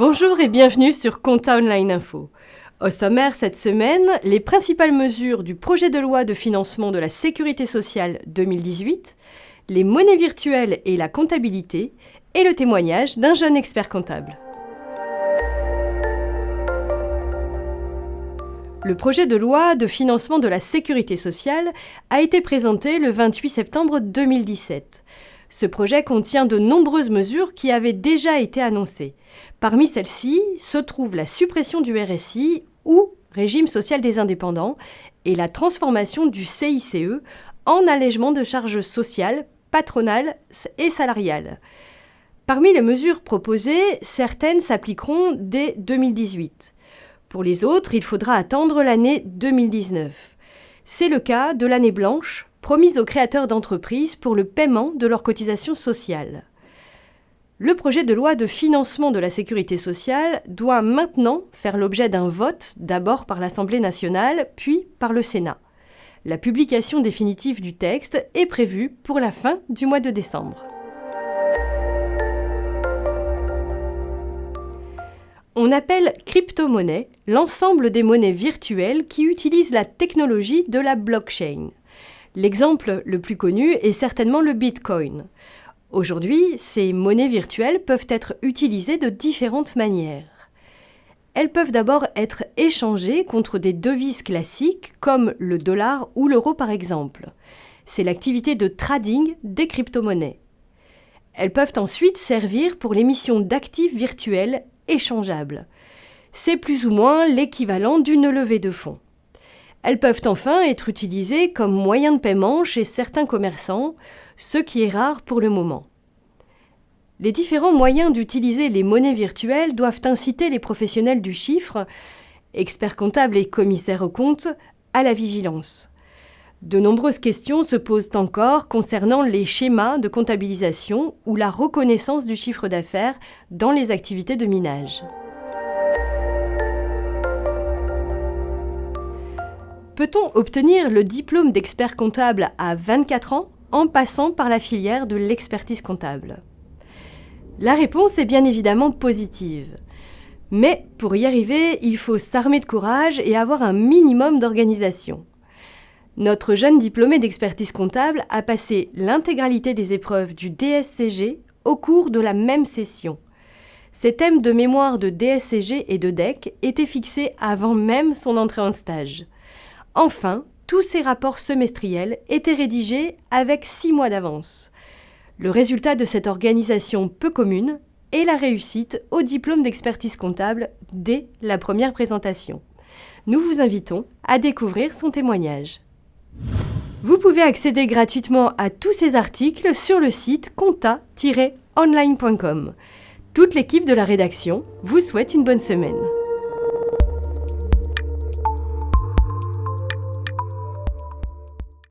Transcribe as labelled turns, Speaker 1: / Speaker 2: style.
Speaker 1: Bonjour et bienvenue sur Compta Online Info. Au sommaire cette semaine, les principales mesures du projet de loi de financement de la Sécurité sociale 2018, les monnaies virtuelles et la comptabilité, et le témoignage d'un jeune expert comptable. Le projet de loi de financement de la Sécurité sociale a été présenté le 28 septembre 2017. Ce projet contient de nombreuses mesures qui avaient déjà été annoncées. Parmi celles-ci se trouve la suppression du RSI ou régime social des indépendants et la transformation du CICE en allègement de charges sociales, patronales et salariales. Parmi les mesures proposées, certaines s'appliqueront dès 2018. Pour les autres, il faudra attendre l'année 2019. C'est le cas de l'année blanche, promise aux créateurs d'entreprises pour le paiement de leurs cotisations sociales. Le projet de loi de financement de la Sécurité sociale doit maintenant faire l'objet d'un vote, d'abord par l'Assemblée nationale, puis par le Sénat. La publication définitive du texte est prévue pour la fin du mois de décembre. On appelle crypto-monnaie l'ensemble des monnaies virtuelles qui utilisent la technologie de la blockchain. L'exemple le plus connu est certainement le Bitcoin. Aujourd'hui, ces monnaies virtuelles peuvent être utilisées de différentes manières. Elles peuvent d'abord être échangées contre des devises classiques comme le dollar ou l'euro par exemple. C'est l'activité de trading des crypto-monnaies. Elles peuvent ensuite servir pour l'émission d'actifs virtuels échangeables. C'est plus ou moins l'équivalent d'une levée de fonds. Elles peuvent enfin être utilisées comme moyen de paiement chez certains commerçants, ce qui est rare pour le moment. Les différents moyens d'utiliser les monnaies virtuelles doivent inciter les professionnels du chiffre, experts comptables et commissaires aux comptes, à la vigilance. De nombreuses questions se posent encore concernant les schémas de comptabilisation ou la reconnaissance du chiffre d'affaires dans les activités de minage. Peut-on obtenir le diplôme d'expert comptable à 24 ans en passant par la filière de l'expertise comptable ? La réponse est bien évidemment positive. Mais pour y arriver, il faut s'armer de courage et avoir un minimum d'organisation. Notre jeune diplômé d'expertise comptable a passé l'intégralité des épreuves du DSCG au cours de la même session. Ses thèmes de mémoire de DSCG et de DEC étaient fixés avant même son entrée en stage. Enfin, tous ces rapports semestriels étaient rédigés avec 6 mois d'avance. Le résultat de cette organisation peu commune est la réussite au diplôme d'expertise comptable dès la première présentation. Nous vous invitons à découvrir son témoignage. Vous pouvez accéder gratuitement à tous ces articles sur le site compta-online.com. Toute l'équipe de la rédaction vous souhaite une bonne semaine.